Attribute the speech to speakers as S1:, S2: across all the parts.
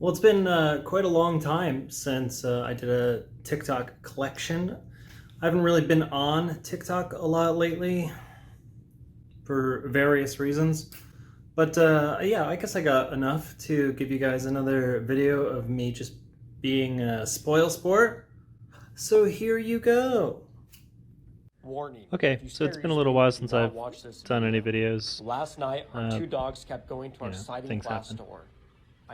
S1: Well, it's been quite a long time since I did a TikTok collection. I haven't really been on TikTok a lot lately for various reasons. But yeah, I guess I got enough to give you guys another video of me just being a spoil sport. So here you go.
S2: Warning.
S1: Okay, so it's been a little while since I've done any videos.
S2: Last night, our two dogs kept going to our sliding glass door.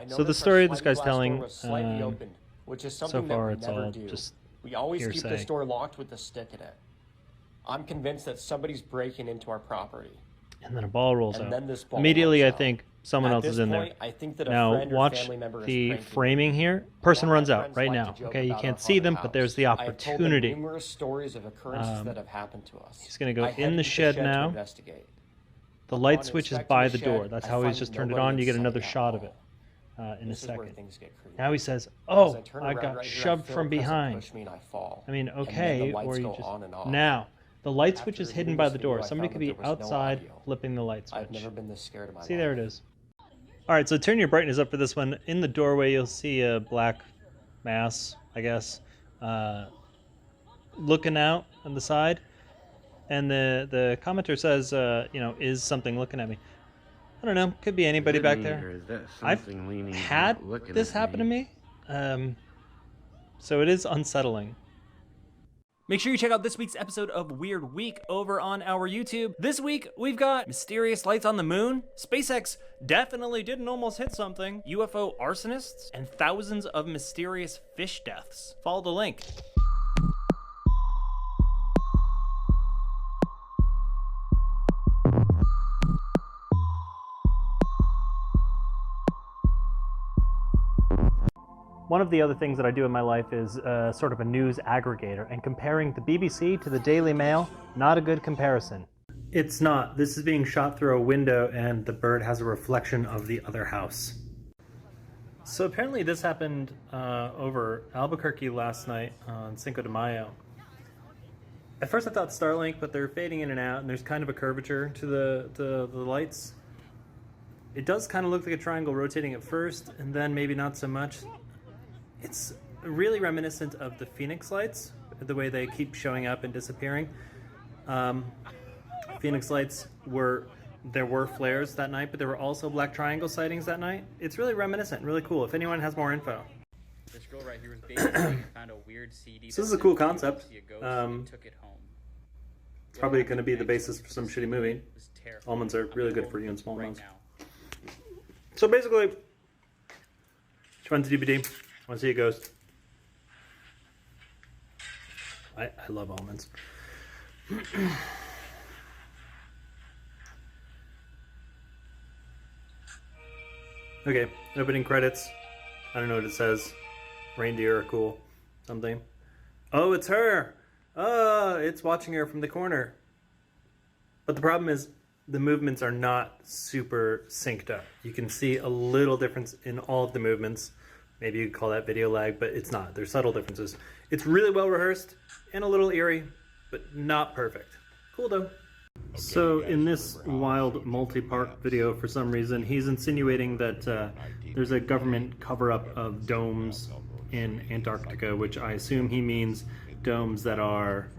S1: So the story this guy's telling,
S2: opened, which is something
S1: so far
S2: that we
S1: it's
S2: never
S1: all
S2: do.
S1: just
S2: we always keep
S1: hearsay.
S2: this door locked with a stick in it. I'm convinced that somebody's breaking into our property.
S1: And then a ball rolls
S2: and
S1: out.
S2: Then this ball
S1: Immediately,
S2: rolls
S1: I think someone else is in there.
S2: I think that a
S1: now
S2: friend or
S1: watch
S2: family member
S1: the
S2: is
S1: framing here. Person runs out right now. Okay, you can't see them, but there's the opportunity.
S2: I have told them numerous stories of occurrences that have happened to us.
S1: He's going to go in the shed now. The light switch is by the door. That's how he's just turned it on. You get another shot of it in a second. Now he says, "Oh, I got shoved from behind." I mean, okay, or you just now. The light switch is hidden by the door. Somebody could be outside flipping the light switch.
S2: I've never been this scared in my life.
S1: See, there it is. All right, so turn your brightness up for this one. In the doorway, you'll see a black mass, I guess, looking out on the side. And the commenter says, you know, is something looking at me? I don't know. Could be anybody back there. I've had this happen to me. So it is unsettling. Make sure you check out this week's episode of Weird Week over on our YouTube. This week, we've got mysterious lights on the moon, SpaceX definitely didn't almost hit something, UFO arsonists, and thousands of mysterious fish deaths. Follow the link. One of the other things that I do in my life is sort of a news aggregator, and comparing the BBC to the Daily Mail, not a good comparison. It's not. This is being shot through a window and the bird has a reflection of the other house. So apparently this happened over Albuquerque last night on Cinco de Mayo. At first I thought Starlink, but they're fading in and out, and there's kind of a curvature to the lights. It does kind of look like a triangle rotating at first, and then maybe not so much. It's really reminiscent of the Phoenix lights, the way they keep showing up and disappearing. Phoenix lights there were flares that night, but there were also black triangle sightings that night. It's really reminiscent, really cool. If anyone has more info.
S3: This girl right here was basically found a weird CD.
S1: So this is a cool concept.
S3: Took it home.
S1: It's probably going to be the basis for some shitty movie. Almonds are really good for you in small amounts. So basically, she went to DBD. Want to see a ghost? I love almonds. Okay, opening credits. I don't know what it says. Reindeer are cool. Something. Oh, it's her! Oh, it's watching her from the corner. But the problem is, the movements are not super synced up. You can see a little difference in all of the movements. Maybe you could call that video lag, but it's not. There's subtle differences. It's really well rehearsed and a little eerie, but not perfect. Cool though. So in this wild multi-part video, for some reason, he's insinuating that there's a government cover-up of domes in Antarctica, which I assume he means domes that are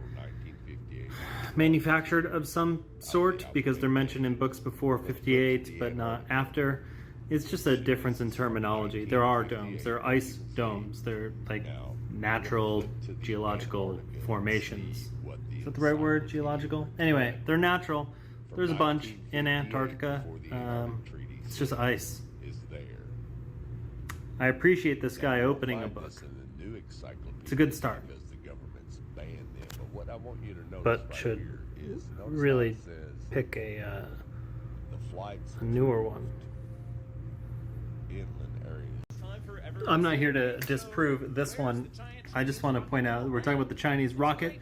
S1: manufactured of some sort, because they're mentioned in books before 58, but not after. It's just a difference in terminology. There are domes. There are ice domes. They're like natural geological formations. Is that the right word? Geological? Anyway, they're natural. There's a bunch in Antarctica. It's just ice. I appreciate this guy opening a book. It's a good start. But should really pick a newer one. I'm not here to disprove this one. I just want to point out, we're talking about the Chinese rocket.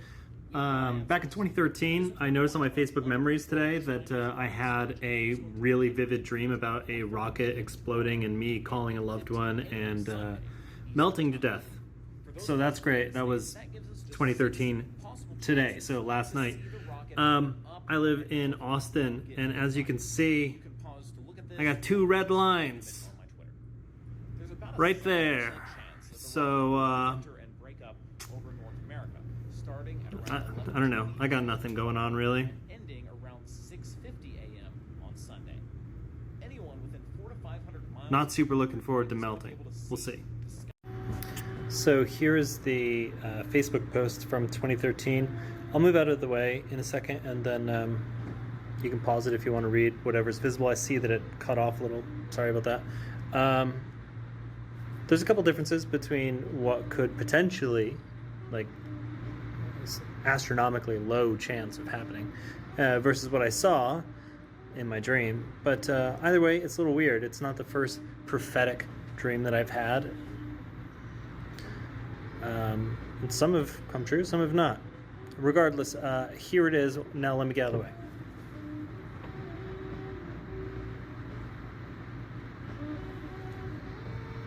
S1: Back in 2013, I noticed on my Facebook memories today that I had a really vivid dream about a rocket exploding and me calling a loved one and melting to death. So that's great. That was 2013 today, so last night. I live in Austin, and as you can see, I got 2 red lines. right there. So, I don't know. I got nothing going on, really.
S4: Ending around 6:50 a.m. on Sunday. Anyone within 400 to 500 miles.
S1: Not super looking forward to melting. We'll see. So here is the Facebook post from 2013. I'll move out of the way in a second, and then you can pause it if you want to read whatever's visible. I see that it cut off a little. Sorry about that. There's a couple differences between what could potentially, like, astronomically low chance of happening versus what I saw in my dream. But either way, it's a little weird. It's not the first prophetic dream that I've had. And some have come true, some have not. Regardless, here it is. Now let me get out of the way.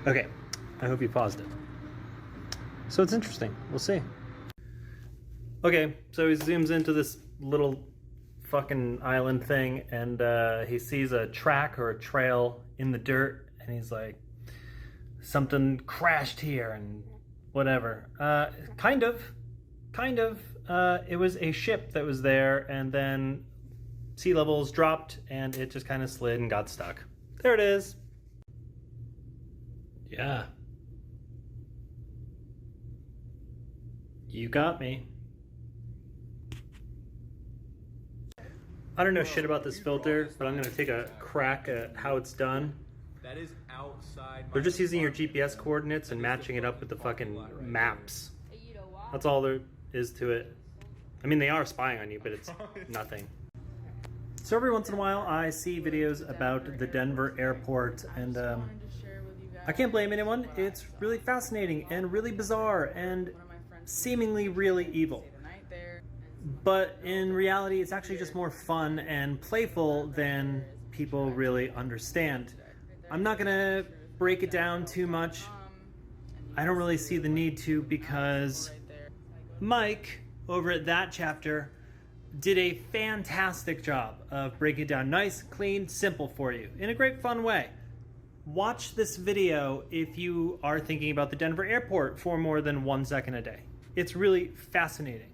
S1: Okay, I hope you paused it. So it's interesting. We'll see. Okay, so he zooms into this little fucking island thing, and he sees a track or a trail in the dirt, and he's like, something crashed here and whatever. Kind of. It was a ship that was there, and then sea levels dropped, and it just kind of slid and got stuck. There it is. Yeah. You got me. I don't know shit about this filter, but I'm going to take a crack at how it's done.
S4: That is outside.
S1: They're just using your GPS coordinates and matching it up with the fucking maps. That's all there is to it. I mean, they are spying on you, but it's nothing. So every once in a while, I see videos about the Denver airport, and I can't blame anyone. It's really fascinating and really bizarre and seemingly really evil. But in reality, it's actually just more fun and playful than people really understand. I'm not gonna break it down too much. I don't really see the need to, because Mike, over at that chapter, did a fantastic job of breaking it down nice, clean, simple for you in a great fun way. Watch this video if you are thinking about the Denver airport for more than 1 second a day. It's really fascinating.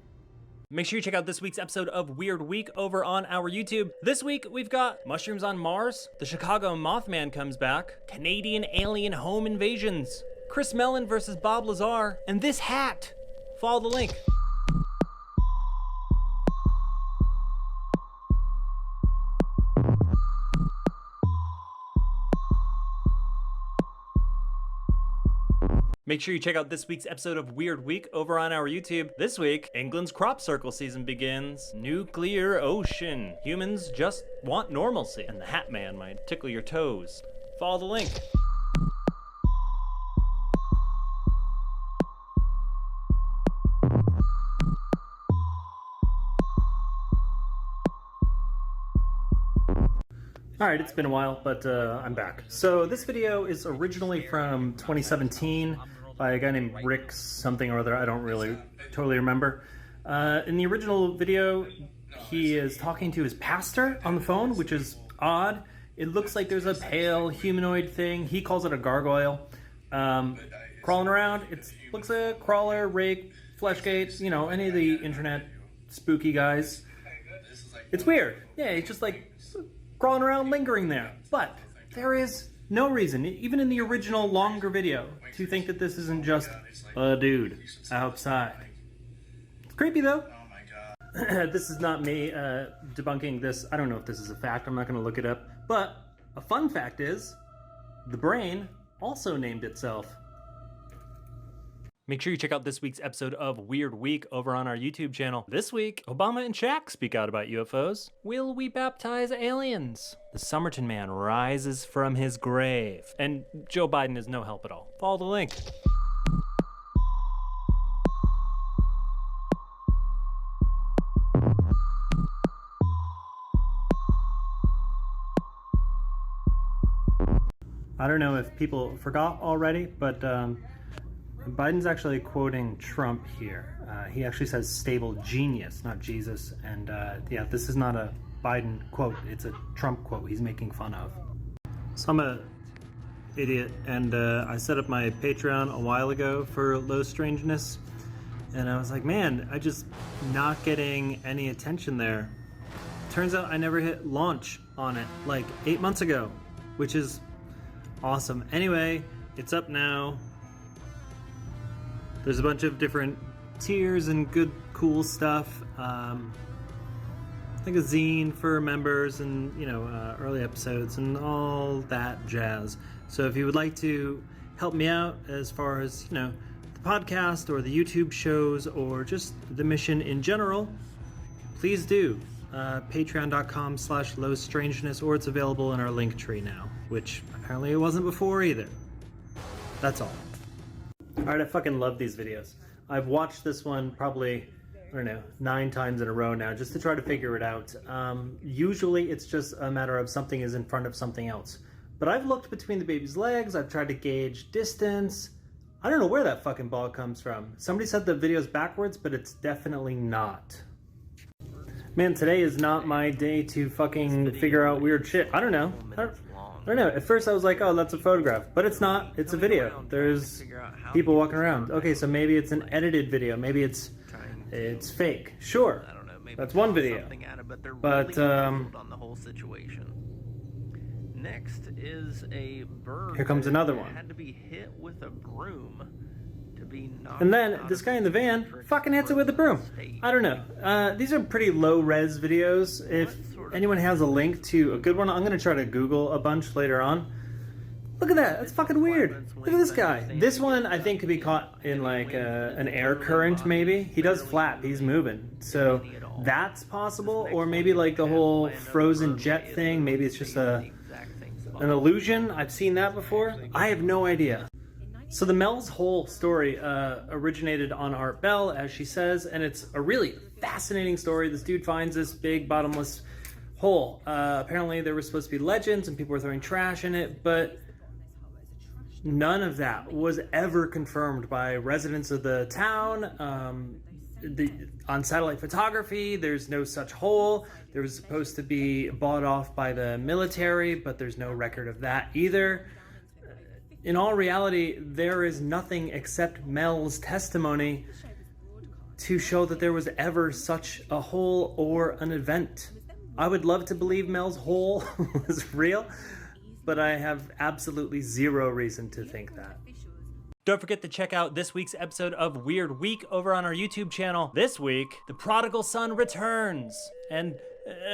S1: Make sure you check out this week's episode of Weird Week over on our YouTube. This week, we've got mushrooms on Mars, the Chicago Mothman comes back, Canadian alien home invasions, Chris Mellon versus Bob Lazar, and this hat. Follow the link. Make sure you check out this week's episode of Weird Week over on our YouTube. This week, England's crop circle season begins. Nuclear ocean. Humans just want normalcy. And the Hat Man might tickle your toes. Follow the link. Alright, it's been a while, but I'm back. So this video is originally from 2017 by a guy named Rick something or other. I don't really totally remember. In the original video, he is talking to his pastor on the phone, which is odd. It looks like there's a pale humanoid thing. He calls it a gargoyle. Crawling around. It looks like a crawler, rake, fleshgate, you know, any of the internet spooky guys. It's weird. Yeah, he's just like crawling around, lingering there. But there is no reason, even in the original longer video, to think that this isn't just a dude outside. It's creepy though. Oh my god. This is not me debunking this. I don't know if this is a fact. I'm not going to look it up. But a fun fact is, the brain also named itself. Make sure you check out this week's episode of Weird Week over on our YouTube channel. This week, Obama and Shaq speak out about UFOs. Will we baptize aliens? The Somerton man rises from his grave. And Joe Biden is no help at all. Follow the link. I don't know if people forgot already, but Biden's actually quoting Trump here. He actually says stable genius, not Jesus. And yeah, this is not a Biden quote. It's a Trump quote he's making fun of. So I'm going to idiot, and I set up my Patreon a while ago for LowStrangeness, and I was like, man, I just not getting any attention there. Turns out I never hit launch on it like 8 months ago, which is awesome. Anyway, it's up now. There's a bunch of different tiers and good, cool stuff. Like a zine for members and, you know, early episodes and all that jazz. So if you would like to help me out as far as, you know, the podcast or the YouTube shows or just the mission in general, please do. Patreon.com/LowStrangeness, or it's available in our link tree now, which apparently it wasn't before either. That's all. Alright, I fucking love these videos. I've watched this one probably, I don't know, 9 times in a row now, just to try to figure it out. Usually it's just a matter of something is in front of something else. But I've looked between the baby's legs, I've tried to gauge distance. I don't know where that fucking ball comes from. Somebody said the video's backwards, but it's definitely not. Man, today is not my day to fucking figure out weird shit. I don't know. I don't know. At first I was like, oh, that's a photograph. But it's not. It's a video. There's people walking around. Okay, so maybe it's an edited video. Maybe it's fake. Sure. That's one video. But
S5: on the whole situation. Next is a bird.
S1: Here comes another one.
S5: Had to be hit with a broom to be knocked.
S1: And then this guy in the van fucking hits it with a broom. I don't know. These are pretty low res videos. If anyone has a link to a good one, I'm gonna try to Google a bunch later on. Look at that. That's fucking weird. Look at this guy. This one I think could be caught in like an air current maybe. He does flap. He's moving. So that's possible. Or maybe like the whole frozen jet thing. Maybe it's just an illusion. I've seen that before. I have no idea. So the Mel's Hole story originated on Art Bell, as she says, and it's a really fascinating story. This dude finds this big bottomless hole. Apparently there were supposed to be legends and people were throwing trash in it, but none of that was ever confirmed by residents of the town. On satellite photography, there's no such hole. There was supposed to be bought off by the military, but there's no record of that either. In all reality, there is nothing except Mel's testimony to show that there was ever such a hole or an event. I would love to believe Mel's hole was real, but I have absolutely zero reason to think that. Don't forget to check out this week's episode of Weird Week over on our YouTube channel. This week, the prodigal son returns and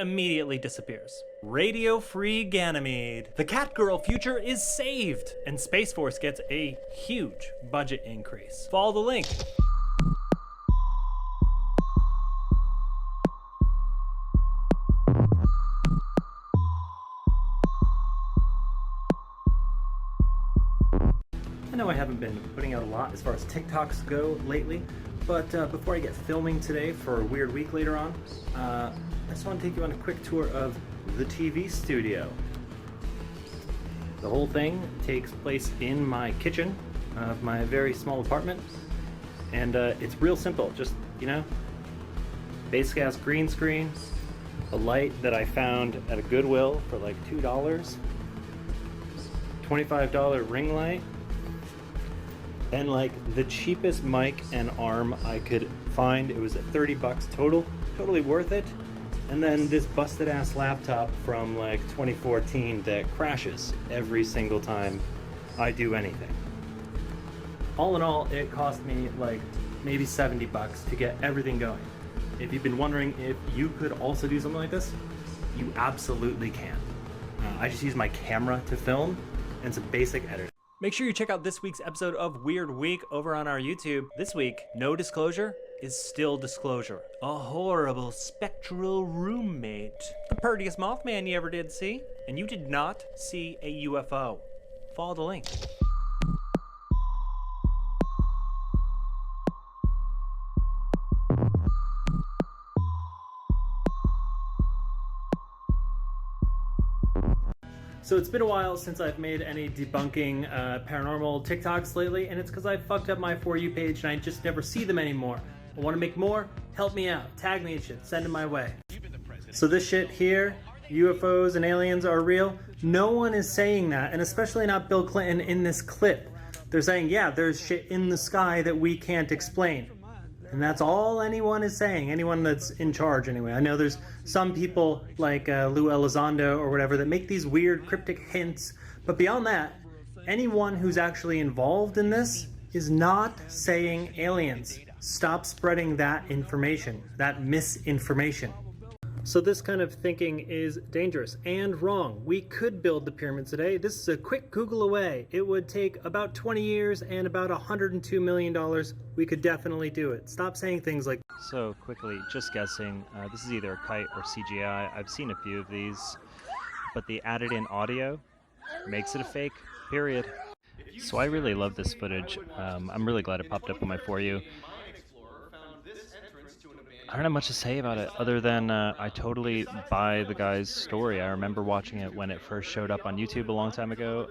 S1: immediately disappears. Radio Free Ganymede. The Catgirl future is saved, and Space Force gets a huge budget increase. Follow the link. I know I haven't been putting out a lot as far as TikToks go lately, but before I get filming today for a Weird Week later on, I just want to take you on a quick tour of the TV studio. The whole thing takes place in my kitchen of my very small apartment, and it's real simple. Just, you know, basic ass green screen, a light that I found at a Goodwill for like $2, $25 ring light, and like the cheapest mic and arm I could find. It was at 30 bucks total, totally worth it. And then this busted ass laptop from like 2014 that crashes every single time I do anything. All in all, it cost me like maybe 70 bucks to get everything going. If you've been wondering if you could also do something like this, you absolutely can. I just use my camera to film and some basic editing. Make sure you check out this week's episode of Weird Week over on our YouTube. This week, no disclosure is still disclosure. A horrible spectral roommate. The purtiest Mothman you ever did see. And you did not see a UFO. Follow the link. So it's been a while since I've made any debunking paranormal TikToks lately, and it's because I fucked up my For You page and I just never see them anymore. I want to make more? Help me out. Tag me and shit. Send them my way. So this shit here UFOs and aliens are real? No one is saying that, and especially not Bill Clinton in this clip. They're saying, yeah, there's shit in the sky that we can't explain. And that's all anyone is saying, anyone that's in charge anyway. I know there's some people like Lou Elizondo or whatever that make these weird cryptic hints, but beyond that, anyone who's actually involved in this is not saying aliens. Stop spreading that information, that misinformation. So this kind of thinking is dangerous and wrong. We could build the pyramids today. This is a quick Google away. It would take about 20 years and about $102 million. We could definitely do it. Stop saying things like...
S6: So quickly, just guessing, this is either a kite or CGI. I've seen a few of these, but the added in audio makes it a fake, period. So I really love this footage. I'm really glad it popped up on my For You. I don't have much to say about it other than I totally buy the guy's story. I remember watching it when it first showed up on YouTube a long time ago,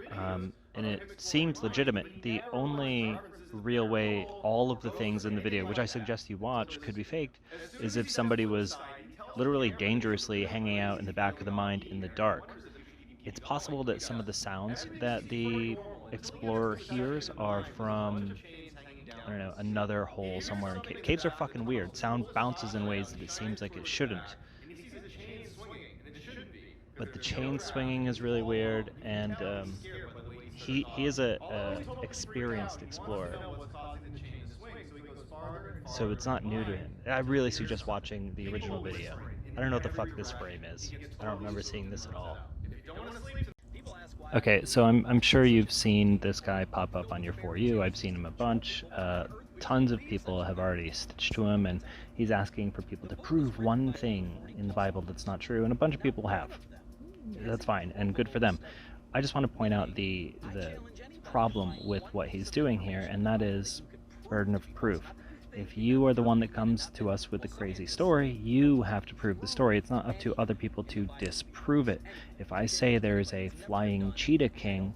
S6: and it seems legitimate. The only real way all of the things in the video, which I suggest you watch, could be faked, is if somebody was literally dangerously hanging out in the back of the mind in the dark. It's possible that some of the sounds that the explorer hears are from, I don't know, another hole somewhere in caves. Caves are fucking weird. Sound bounces in ways that it seems like it shouldn't. But the chain swinging is really weird, and he is a experienced explorer. So it's not new to him. I really suggest watching the original video. I don't know what the fuck this frame is. I don't remember seeing this at all. Okay, so I'm sure you've seen this guy pop up on your For You. I've seen him a bunch. Tons of people have already stitched to him, and he's asking for people to prove one thing in the Bible that's not true, and a bunch of people have. That's fine, and good for them. I just want to point out the problem with what he's doing here, and that is burden of proof. If you are the one that comes to us with the crazy story, you have to prove the story. It's not up to other people to disprove it. If I say there is a flying cheetah king,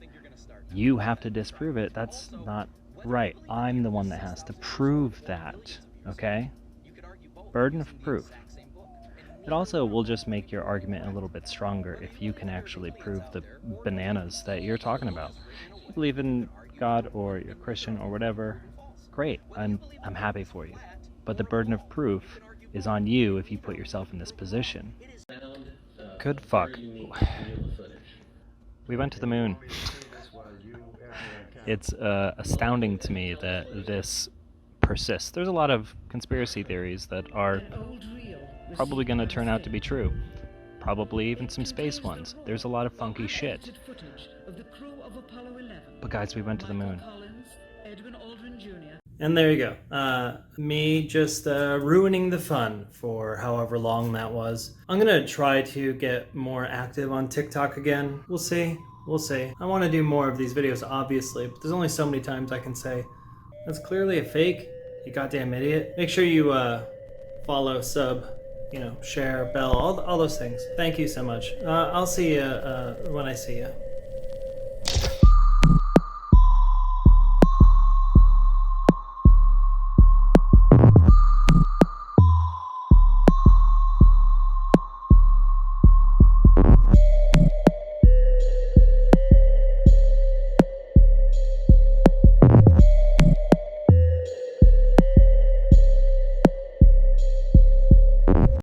S6: you have to disprove it. That's not right. I'm the one that has to prove that, okay? Burden of proof. It also will just make your argument a little bit stronger if you can actually prove the bananas that you're talking about. You believe in God or you're Christian or whatever, great, I'm happy for you. But the burden of proof is on you if you put yourself in this position. Good fuck. We went to the moon. It's astounding to me that this persists. There's a lot of conspiracy theories that are probably going to turn out to be true. Probably even some space ones. There's a lot of funky shit. But guys, we went to the moon.
S1: And there you go. Me just ruining the fun for however long that was. I'm gonna try to get more active on TikTok again. We'll see. We'll see. I want to do more of these videos, obviously, but there's only so many times I can say, that's clearly a fake, you goddamn idiot. Make sure you follow, sub, share, bell, all those things. Thank you so much. I'll see you when I see you.